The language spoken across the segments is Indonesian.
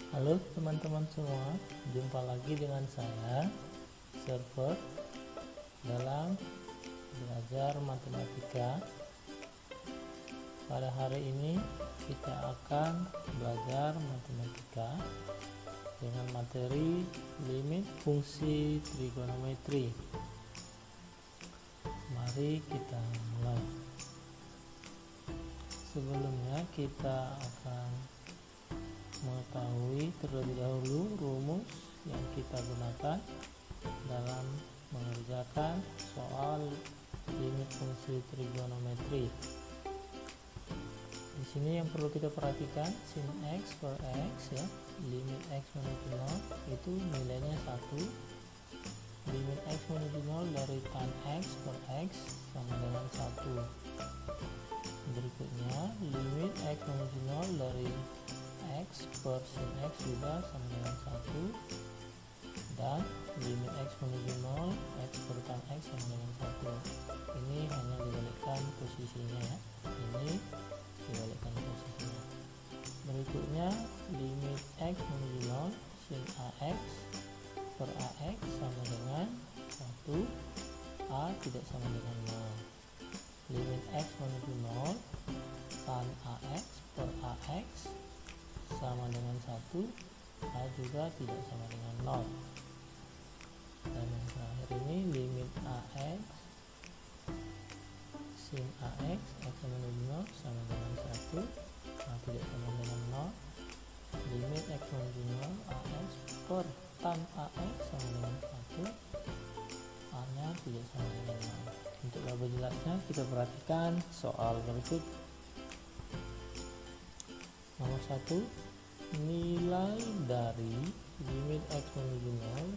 Halo teman-teman semua, jumpa lagi dengan saya Server dalam belajar matematika. Pada hari ini kita akan belajar matematika dengan materi limit fungsi trigonometri. Mari kita mulai. Sebelumnya kita akan mengetahui terlebih dahulu rumus yang kita gunakan dalam mengerjakan soal limit fungsi trigonometri. Di sini yang perlu kita perhatikan, sin x per x ya, limit x menuju 0 itu nilainya 1. Limit x menuju 0 dari tan x per x sama dengan 1. Berikutnya, limit x menuju 0 dari x per sin x juga sama dengan 1, dan limit x menuju 0 x per tan x sama dengan 1. Ini hanya dibalikkan posisinya ya, ini dibalikkan posisinya. Berikutnya, limit x menuju 0 sin ax per ax sama dengan 1, a tidak sama dengan 0. Limit x menuju 0 tan ax per ax sama dengan 1, a juga tidak sama dengan 0. Dan yang terakhir ini limit ax sin ax x menuju 0 sama dengan 1, a tidak sama dengan 0. Limit x menuju 0 ax per tan ax sama dengan 1, a nya tidak sama dengan 0. Untuk lebih jelasnya kita perhatikan soal berikut. Nomor 1, nilai dari limit x menuju 0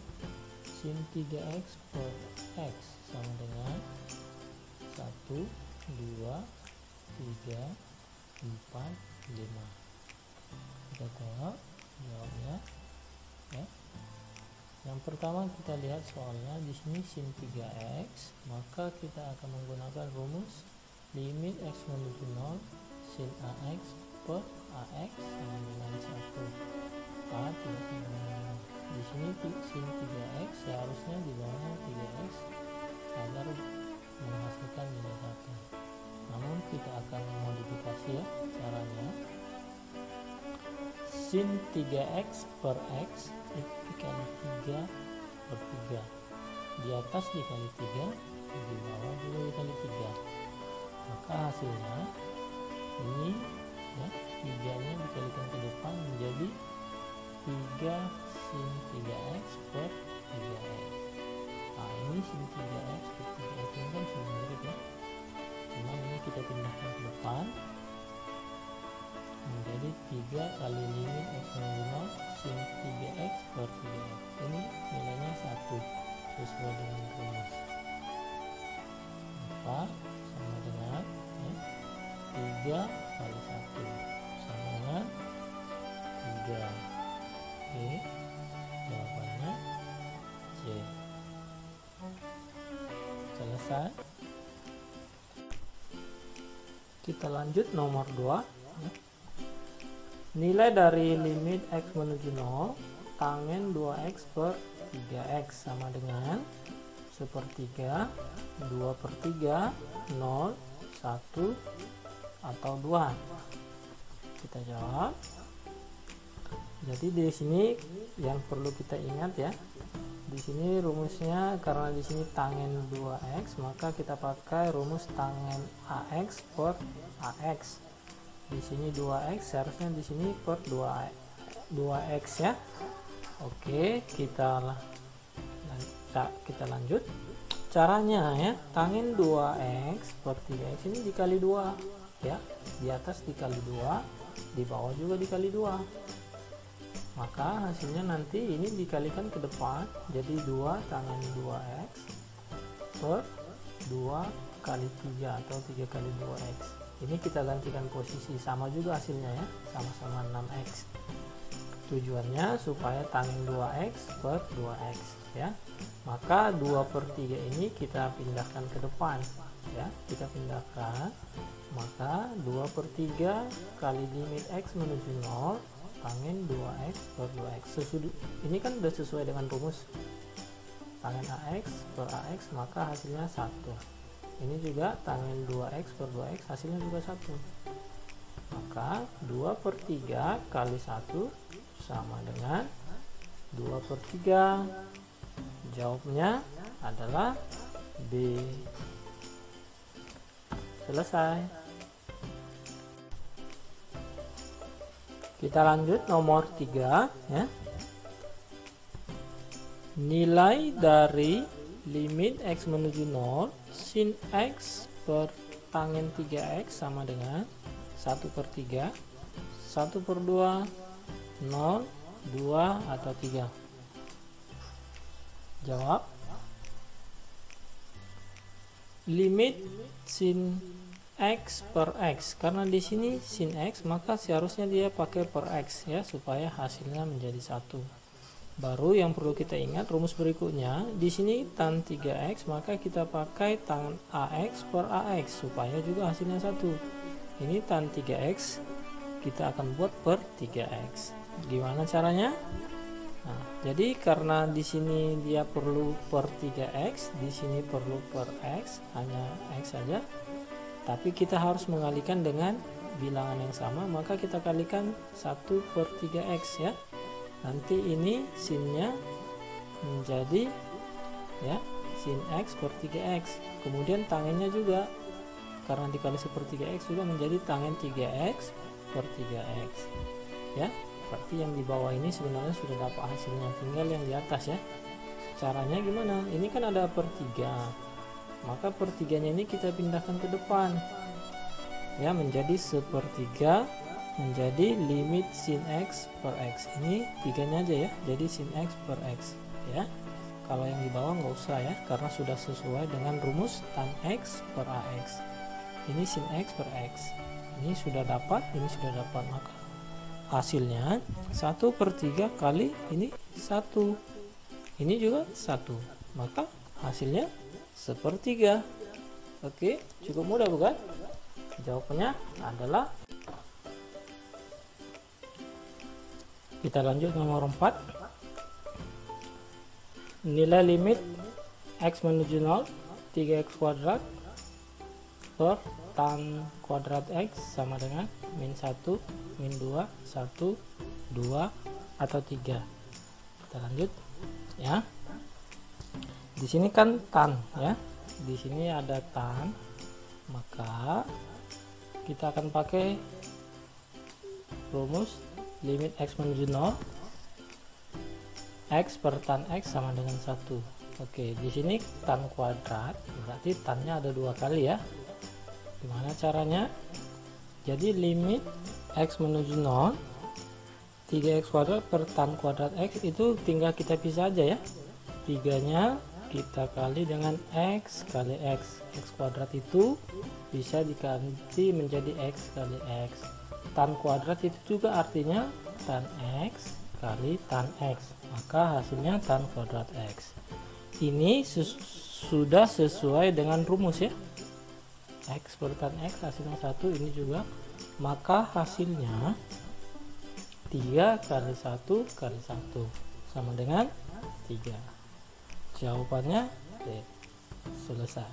sin 3x per x sama dengan 1, 2, 3, 4, 5. Kita tengok jawabnya ya. Yang pertama kita lihat soalnya, di sini sin 3x, maka kita akan menggunakan rumus limit x menuju 0 sin ax per ax sama dengan 1, a tidak sama dengan 0. Di sini sin 3x seharusnya di bawahnya 3x agar menghasilkan nilai 1. Namun kita akan modifikasi ya caranya. Sin 3x per x itu dikali 3 per 3. Di atas dikali 3, di bawah juga dikali 3. Maka hasilnya ini ya, 3 nya dikalikan ke depan menjadi 3 sin 3x per 3x. Nah, ini sin 3x per 3x ini kan sudah mirip ya, cuma ini kita pindahkan ke depan menjadi 3 kali limit x menuju 0 sin 3x per 3x. Ini nilainya 1 sesuai dengan rumus, maka sama dengan ya, 3 kali 1 sama dengan 3. Oke, jawabannya C. Selesai. Kita lanjut nomor 2 ya. Nilai dari limit x menuju 0 tangen 2x per 3x sama dengan 1/3, 2/3, 0, 1, atau 2. Kita jawab. Jadi di sini yang perlu kita ingat ya, di sini rumusnya karena di sini tangen 2x, maka kita pakai rumus tangen ax per ax. Di sini 2x seharusnya di sini per 2x ya. Oke, kita lanjut. Caranya ya, tangen 2x per 3x ini dikali 2 ya. Di atas dikali 2, di bawah juga dikali 2. Maka hasilnya nanti ini dikalikan ke depan, jadi 2 tangen 2x per 2 kali 3 atau 3 kali 2x. Ini kita gantikan posisi, sama juga hasilnya ya, sama-sama 6x. Tujuannya supaya tangen 2x per 2x ya. Maka 2/3 ini kita pindahkan ke depan ya, kita pindahkan. Maka 2/3 kali limit x menuju 0 tangin 2x per 2x. Ini kan udah sesuai dengan rumus tangin AX per AX, maka hasilnya 1. Ini juga tangin 2x per 2x, hasilnya juga 1. Maka 2/3 kali 1 sama dengan 2/3. Jawabnya adalah B. Selesai. Kita lanjut nomor 3 ya. Nilai dari limit x menuju 0 sin x per tangin 3x sama dengan 1/3, 1/2, 0, 2, atau 3. Jawab. Limit sin x per x, karena di sini sin x maka seharusnya dia pakai per x ya, supaya hasilnya menjadi 1. Baru yang perlu kita ingat rumus berikutnya, di sini tan 3x maka kita pakai tan ax per ax supaya juga hasilnya 1. Ini tan 3x kita akan buat per 3x. Gimana caranya? Nah, jadi karena di sini dia perlu per 3x, di sini perlu per x, hanya x saja. Tapi kita harus mengalihkan dengan bilangan yang sama, maka kita kalikan 1/3x ya. Nanti ini sinnya menjadi ya sin x per 3x. Kemudian tangennya juga karena dikali 1/3x juga menjadi tangen 3x per 3x ya. Berarti yang di bawah ini sebenarnya sudah dapat hasilnya, tinggal yang di atas ya. Caranya gimana? Ini kan ada per 3, maka per 3-nya ini kita pindahkan ke depan ya, menjadi 1/3 menjadi limit sin x per x. Ini 3-nya aja ya, jadi sin x per x ya. Kalau yang di bawah nggak usah ya, karena sudah sesuai dengan rumus tan x per ax. Ini sin x per x, ini sudah dapat, ini sudah dapat, maka hasilnya 1/3 kali ini 1, ini juga 1, maka hasilnya 1/3. Oke, cukup mudah bukan? Jawabannya adalah, kita lanjut nomor 4. Nilai limit x menuju 0 3x kuadrat per tan kuadrat x sama dengan min 1, min 2, 1, 2, atau 3. Kita lanjut ya. Di sini kan tan ya, di sini ada tan, maka kita akan pakai rumus limit x menuju 0 x per tan x sama dengan 1. Oke, di sini tan kuadrat berarti tannya ada 2 kali ya. Gimana caranya? Jadi limit x menuju 0 3x kuadrat per tan kuadrat x itu tinggal kita pisah aja ya. 3-nya kita kali dengan x kali x. X kuadrat itu bisa diganti menjadi x kali x. Tan kuadrat itu juga artinya tan x kali tan x, maka hasilnya tan kuadrat x. Ini sudah sesuai dengan rumus ya, x per tan x hasilnya 1, ini juga, maka hasilnya 3 kali 1 kali 1 sama dengan 3. Jawabannya D. Selesai.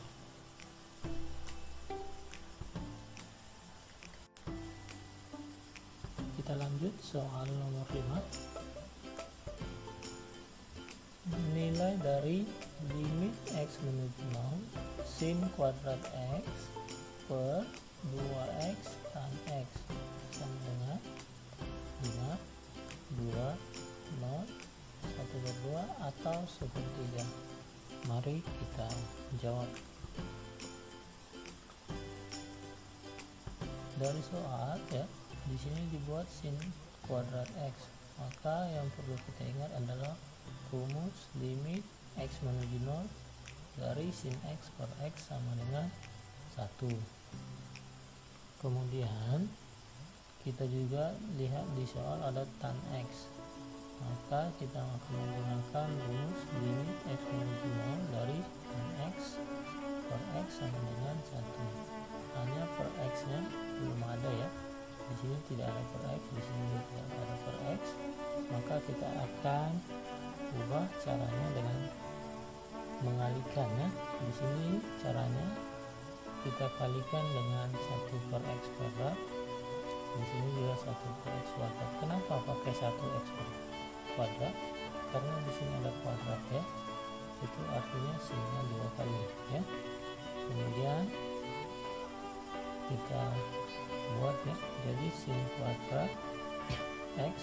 Kita lanjut soal nomor 5. Nilai dari limit x menuju 0 sin kuadrat x per 2x tan x sama dengan 5, 2, 0, 1/2 atau 1/3. Mari kita jawab. Dari soal ya, di sini dibuat sin kuadrat x, maka yang perlu kita ingat adalah rumus limit x menuju 0 dari sin x per x sama dengan 1. Kemudian kita juga lihat di soal ada tan x, maka kita akan menggunakan rumus limit x menuju 0 dari tan x per x sama dengan 1. Hanya per x nya belum ada ya, di sini tidak ada per x, di sini tidak ada per x, kita akan ubah caranya dengan mengalihkan ya. Di sini caranya kita kalikan dengan 1 per x kuadrat. Di sini juga 1 per x kuadrat. Kenapa pakai 1 x kuadrat? Karena di sini ada kuadrat ya. Itu artinya sinnya 2 kali ya. Kemudian kita buat ya. Jadi sin kuadrat x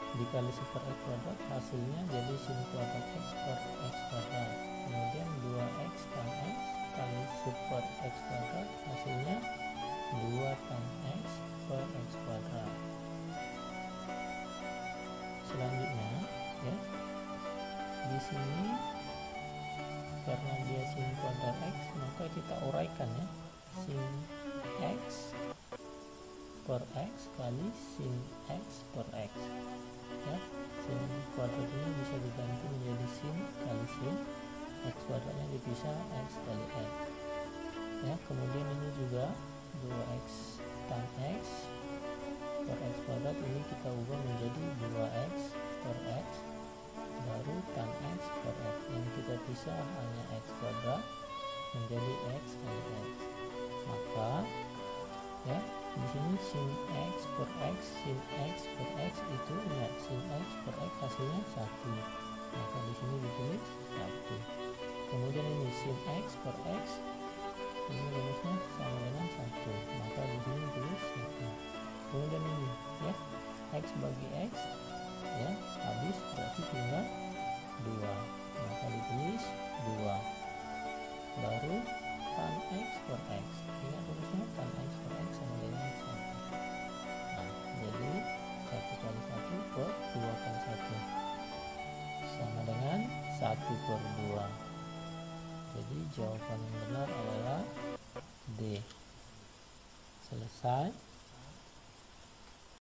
dikali super x kuadrat hasilnya jadi sin kuadrat x per x kuadrat. Kemudian 2x tan x kali super x kuadrat hasilnya 2 tan x per x kuadrat. Selanjutnya ya, di sini karena dia sin kuadrat x maka kita uraikan ya, sin x per x kali sin x per x ya. Sin kuadrat ini bisa diganti menjadi sin kali sin, x kuadratnya dipisah x kali x ya. Kemudian ini juga 2x tan x per x kuadrat ini kita ubah menjadi 2x per x, baru tan x per x yang kita pisah hanya x kuadrat menjadi x kali x. Maka ya, di sini sin x per x, sin x per x itu ya, sin x per x hasilnya 1. Maka di sini ditulis 1. Kemudian ini sin x per x, ini rumusnya sama dengan 1. Maka di sini ditulis 1. Kemudian ini ya, x bagi x ya, habis berarti tinggal 2. Maka ditulis 2. Baru tan x per x, ingat rumusnya tan x per x sama dengan 1. Nah, jadi 1 kali 1 per 2 kali 1 sama dengan 1 per 2. Jadi jawaban yang benar adalah D. Selesai.